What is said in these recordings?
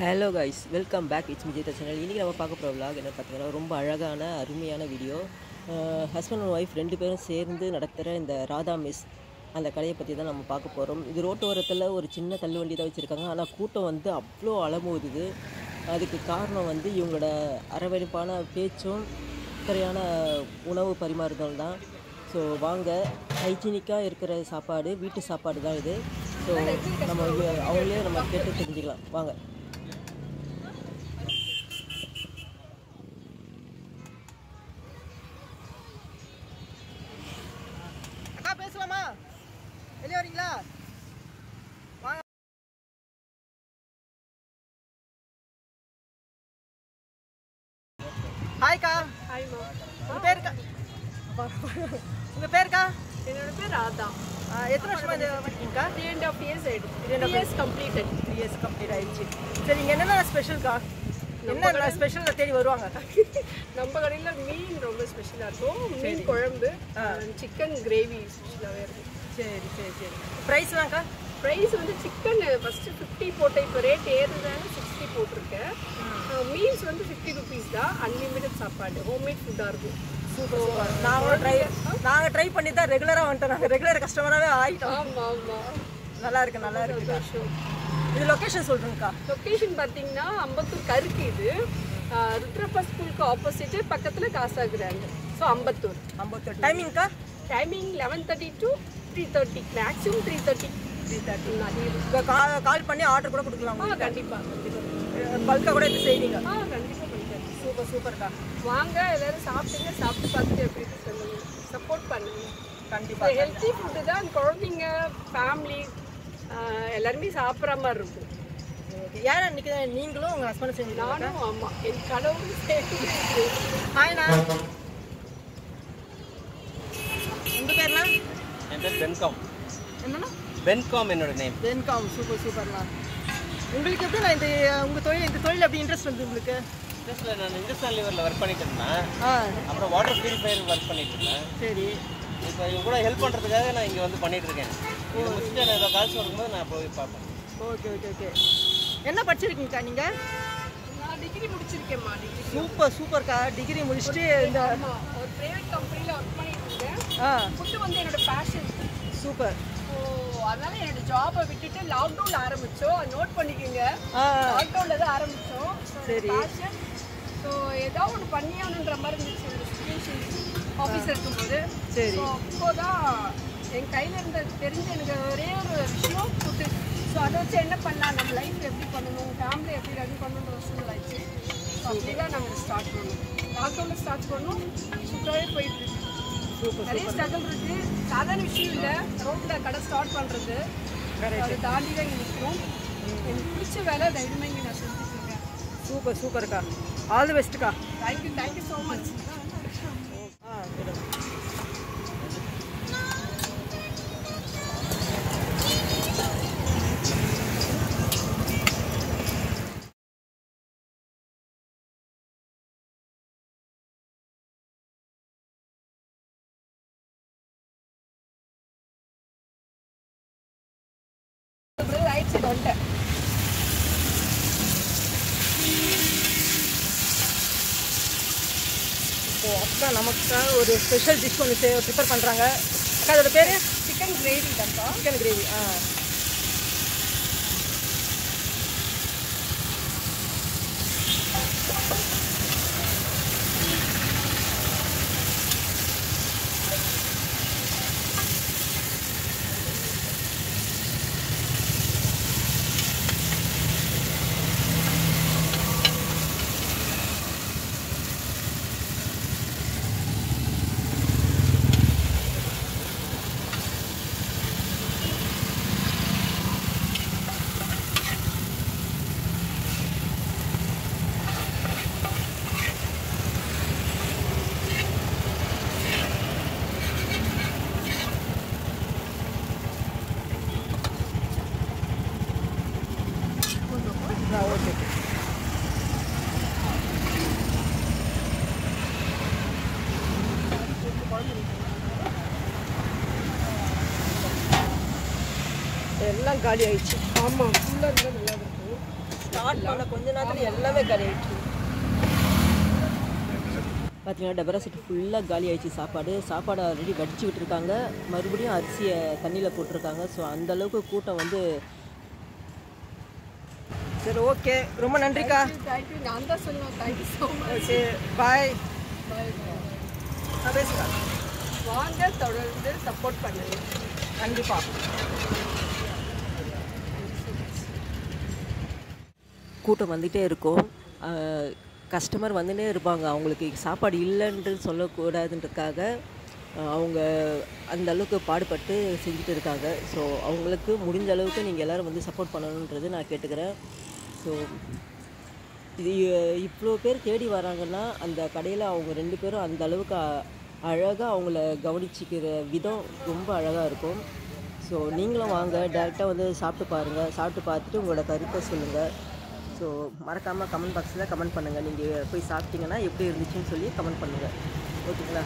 Hello guys, welcome back. It's Vijay channel. இன்றைக்கி நம்ம பார்க்க போகிற விலாக் என்ன பார்த்தீங்கன்னா, ரொம்ப அழகான அருமையான வீடியோ. ஹஸ்பண்ட் அண்ட் ஒய்ஃப் ரெண்டு பேரும் சேர்ந்து நடத்துகிற இந்த ராதா மெஸ் அந்த கடையை பற்றி தான் நம்ம பார்க்க போகிறோம். இது ரோட்டோரத்தில் ஒரு சின்ன தள்ளுவண்டி தான் வச்சுருக்காங்க. ஆனால் கூட்டம் வந்து அவ்வளோ அலமோதுது. அதுக்கு காரணம் வந்து இவங்களோட அரவணைப்பான பேச்சும் சரியான உணவு பரிமாறுதல் தான். ஸோ வாங்க, ஹைஜீனிக்காக இருக்கிற சாப்பாடு, வீட்டு சாப்பாடு தான் இது. ஸோ நம்ம அவங்களே நம்ம கேட்டு தெரிஞ்சுக்கலாம். வாங்க. பேசலாமா? வெளியே வரீங்களா? வாங்க. ஹாய்க்கா. ஹாய்மா. உங்க பேருக்கா? உங்க பேருக்கா? என்னோட பேர் ராதா. எத்தனை வருஷமா இந்த படிக்கீங்கக்கா? 3.5 years ஆயிடுச்சு. 3 years completed. 3 years கம்ப்ளீட் ஆயிடுச்சு. சரி, இங்கே என்னென்ன ஸ்பெஷல்க்கா? என்ன ஸ்பெஷலில் தேடி வருவாங்க? நம்ம கடையில் மீன் ரொம்ப ஸ்பெஷலாக இருக்கும். மீன் குழம்பு, சிக்கன் கிரேவி ஸ்பெஷலாகவே இருக்கும். சரி சரி சரி. ப்ரைஸ்லாம்க்கா? ப்ரைஸ் வந்து சிக்கன் ஃபஸ்ட்டு 50 போட்டேன். இப்போ ரேட் ஏறுறதால 60 போட்டிருக்கேன். மீல்ஸ் வந்து 50 rupees தான். அன்லிமிட்டட் சாப்பாடு, ஹோம்மேட் ஃபுட்டாக இருக்கும். சூப்பர். நாங்கள் ட்ரை பண்ணி தான் ரெகுலராக வந்துட்டோம். நாங்கள் ரெகுலர் கஸ்டமராகவே ஆகிட்டோம். ஆமாம் ஆமாம், நல்லா இருக்கு. இது லொக்கேஷன் சொல்கிறேங்க்கா. லொக்கேஷன் பார்த்தீங்கன்னா அம்பத்தூர் கருக்கு. இது ருத்ரப்பா ஸ்கூலுக்கு ஆப்போசிட்டு, பக்கத்தில் காசா grand. So Ambattur. டைமிங்க்கா? Timing 11:30 to 3:30, maximum 3:30. கால் பண்ணி ஆர்டர் கூட கொடுக்கலாம். கண்டிப்பாக பல்காக கூட எடுத்து செய்வீங்க. கண்டிப்பாக பண்ணிட்டேன். சூப்பர்க்கா. வாங்க, எல்லாரும் சாப்பிட்டுங்க. சாப்பிட்டு பார்த்துட்டு எப்படி சொல்லுங்க, சப்போர்ட் பண்ணுங்க. கண்டிப்பாக ஹெல்த்தி ஃபுட்டு தான். குழந்தைங்க, ஃபேமிலி எல்லாருமே சாப்பிட்ற மாதிரி இருக்கும். யார் அன்றைக்கி நீங்களும் உங்கள் ஹஸ்பண்ட் செஞ்சு? நானும். ஆமாம், என் கடவுளும் சேர்த்து. ஹாய்ண்ணா. உங்கள் பேர்ண்ணா? என் பேர் பென்காம். என்னண்ணா? பென்காம் என்னோட நேம். பென்காம். சூப்பர்ண்ணா. உங்களுக்கு எப்படி நான் இந்த தொழில் எப்படி இன்ட்ரெஸ்ட் வந்து உங்களுக்கு? இண்டஸ்ட்ரியில் நான் இண்டஸ்ட்ரியல் லிவரில் ஒர்க் பண்ணிட்டு இருந்தேன். அப்புறம் வாட்டர் பியூரிஃபையர் ஒர்க் பண்ணிட்டு இருந்தேன். சரி. இப்போ இவங்க கூட ஹெல்ப் பண்ணுறதுக்காக நான் இங்கே வந்து பண்ணிட்டு இருக்கேன். இதை முடிச்சுட்டு நான் ஏதோ கால்ஸ் வரும்போது நான் போய் பார்ப்பேன். ஓகே. என்ன படிச்சிருக்கீங்கக்கா நீங்கள்? நான் டிகிரி முடிச்சிருக்கேன்மா. சூப்பர்க்கா. டிகிரி முடிச்சுட்டு இந்த ஒரு ப்ரைவேட் கம்பெனியில் ஒர்க் பண்ணிட்டு இருக்கேன். ஃபுட்டு வந்து என்னோட பேஷன். சூப்பர். ஸோ அதனால என்னோட ஜாபை விட்டுட்டு லாக்டவுனில் ஆரம்பித்தோம். நோட் பண்ணிக்கோங்க, லாக்டவுனில் தான் ஆரம்பித்தோம். சரி. பேஷன். ஸோ ஏதாவது ஒன்று பண்ணியானுன்ற மாதிரி இருந்துச்சு என்னோட சுச்சுவேஷன் ஆஃபீஸில் இருக்கும்போது. சரி. ஸோ அப்போதான் என் கையில் இருந்த தெரிஞ்ச எனக்கு ஒரே ஒரு விஷயம் ஃபுட்டு. ஸோ அதை வச்சு என்ன பண்ணலாம், நம்ம லைஃப் எப்படி பண்ணணும், ஃபேமிலி எப்படி ரன் பண்ணணுன்ற சூழ்நிலை ஆயிடுச்சு. ஸோ அப்படி தான் நாங்கள் ஸ்டார்ட் பண்ணோம். லாக்டவுனில் ஸ்டார்ட் பண்ணோம். சூப்பராகவே போயிட்டு இருக்கு. நிறைய ஸ்ட்ரகிள் இருக்கு. சாதாரண விஷயம் இல்லை. ரோட்டில் கடை ஸ்டார்ட் பண்ணுறது, அதை தாண்டி தான் இங்கே நிற்கிறோம். எனக்கு பிடிச்ச வேலை தைரியமாக இங்கே நான் செஞ்சுட்டு இருக்கேன். சூப்பர்க்கா. ஆல் தி பெஸ்ட்டுக்கா. Thank you so much. Right side வந்துட்டேன். அக்கா நமக்காக ஒரு ஸ்பெஷல் டிஷ் ஒன்று ப்ரிப்பேர் பண்ணுறாங்க. அக்கா அதோட பேர்? சிக்கன் கிரேவி தான்ப்பா. Chicken gravy. ஓகே. எல்லாம் காலி ஆயிடுச்சு. ஆமாம், ஃபுல்லாக இருந்தால் நல்லா இருக்கும். ஸ்டார்ட் பண்ண கொஞ்ச நேரத்தில் எல்லாமே காலி ஆயிடுச்சு. பார்த்தீங்கன்னா டபரா செட்டு ஃபுல்லாக காலி ஆயிடுச்சு. சாப்பாடு ஆல்ரெடி வடிச்சு விட்டுருக்காங்க, மறுபடியும் அரிசியை தண்ணியில் போட்டிருக்காங்க. ஸோ அந்தளவுக்கு கூட்டம் வந்து. சரி, ஓகே, ரொம்ப நன்றிக்கா. தேங்க்யூ. நான் தான் சொல்லுவேன் தேங்க்யூ ஸோ மச். ஓகே, பாய். பாய். பேசுகிறேன். வாங்க, தொடர்ந்து சப்போர்ட் பண்ணுங்க. கண்டிப்பாக. கூட்டம் வந்துகிட்டே இருக்கும். கஸ்டமர் வந்துட்டே இருப்பாங்க. அவங்களுக்கு சாப்பாடு இல்லைன்னு சொல்லக்கூடாதுன்றதுக்காக அவங்க அந்த அளவுக்கு பாடுபட்டு செஞ்சுட்டு இருக்காங்க. ஸோ அவங்களுக்கு முடிஞ்ச அளவுக்கு நீங்கள் எல்லோரும் வந்து சப்போர்ட் பண்ணணுன்றது நான் கேட்டுக்கிறேன். ஸோ இது இவ்வளோ பேர் தேடி வராங்கன்னா அந்த கடையில் அவங்க 2 பேரும் அந்த அளவுக்கு அழகாக அவங்கள கவனிச்சிக்கிற விதம் ரொம்ப அழகாக இருக்கும். ஸோ நீங்களும் வாங்க, டேரெக்டாக வந்து சாப்பிட்டு பாருங்கள். சாப்பிட்டு பார்த்துட்டு உங்களோட கருத்தை சொல்லுங்கள். ஸோ மறக்காமல் கமெண்ட் பாக்ஸில் கமெண்ட் பண்ணுங்கள். நீங்கள் போய் சாப்பிட்டீங்கன்னா எப்படி இருந்துச்சுன்னு சொல்லி கமெண்ட் பண்ணுங்கள். ஓகேங்களா?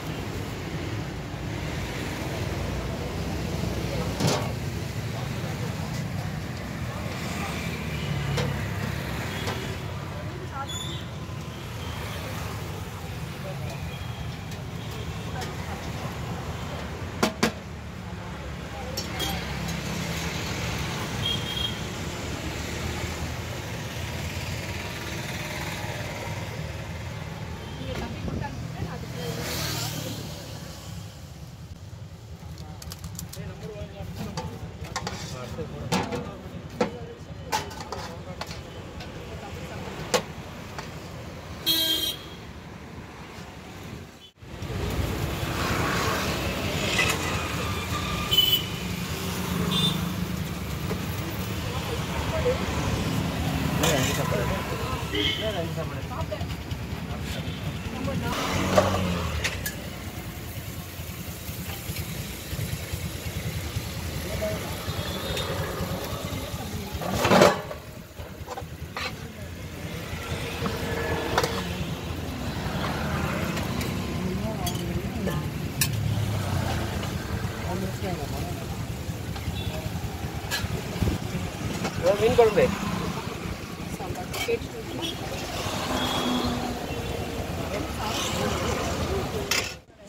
மீன் குழம்பு.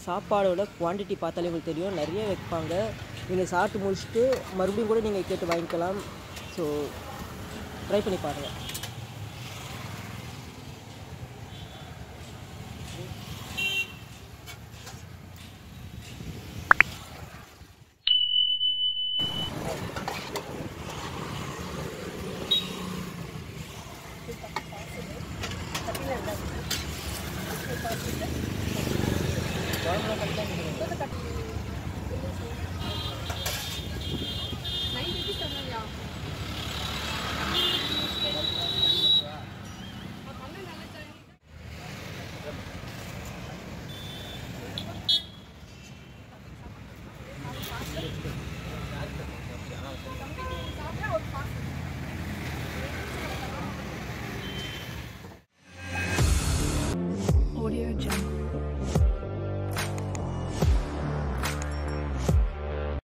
சாப்பாடோட குவான்டிட்டி பார்த்தாலே உங்களுக்கு தெரியும், நிறைய வைப்பாங்க. நீங்கள் சாப்பிட்டு முடிச்சுட்டு மறுபடியும் கூட நீங்கள் கேட்டு வாங்கிக்கலாம். ஸோ ட்ரை பண்ணி பாருங்கள். கட்டி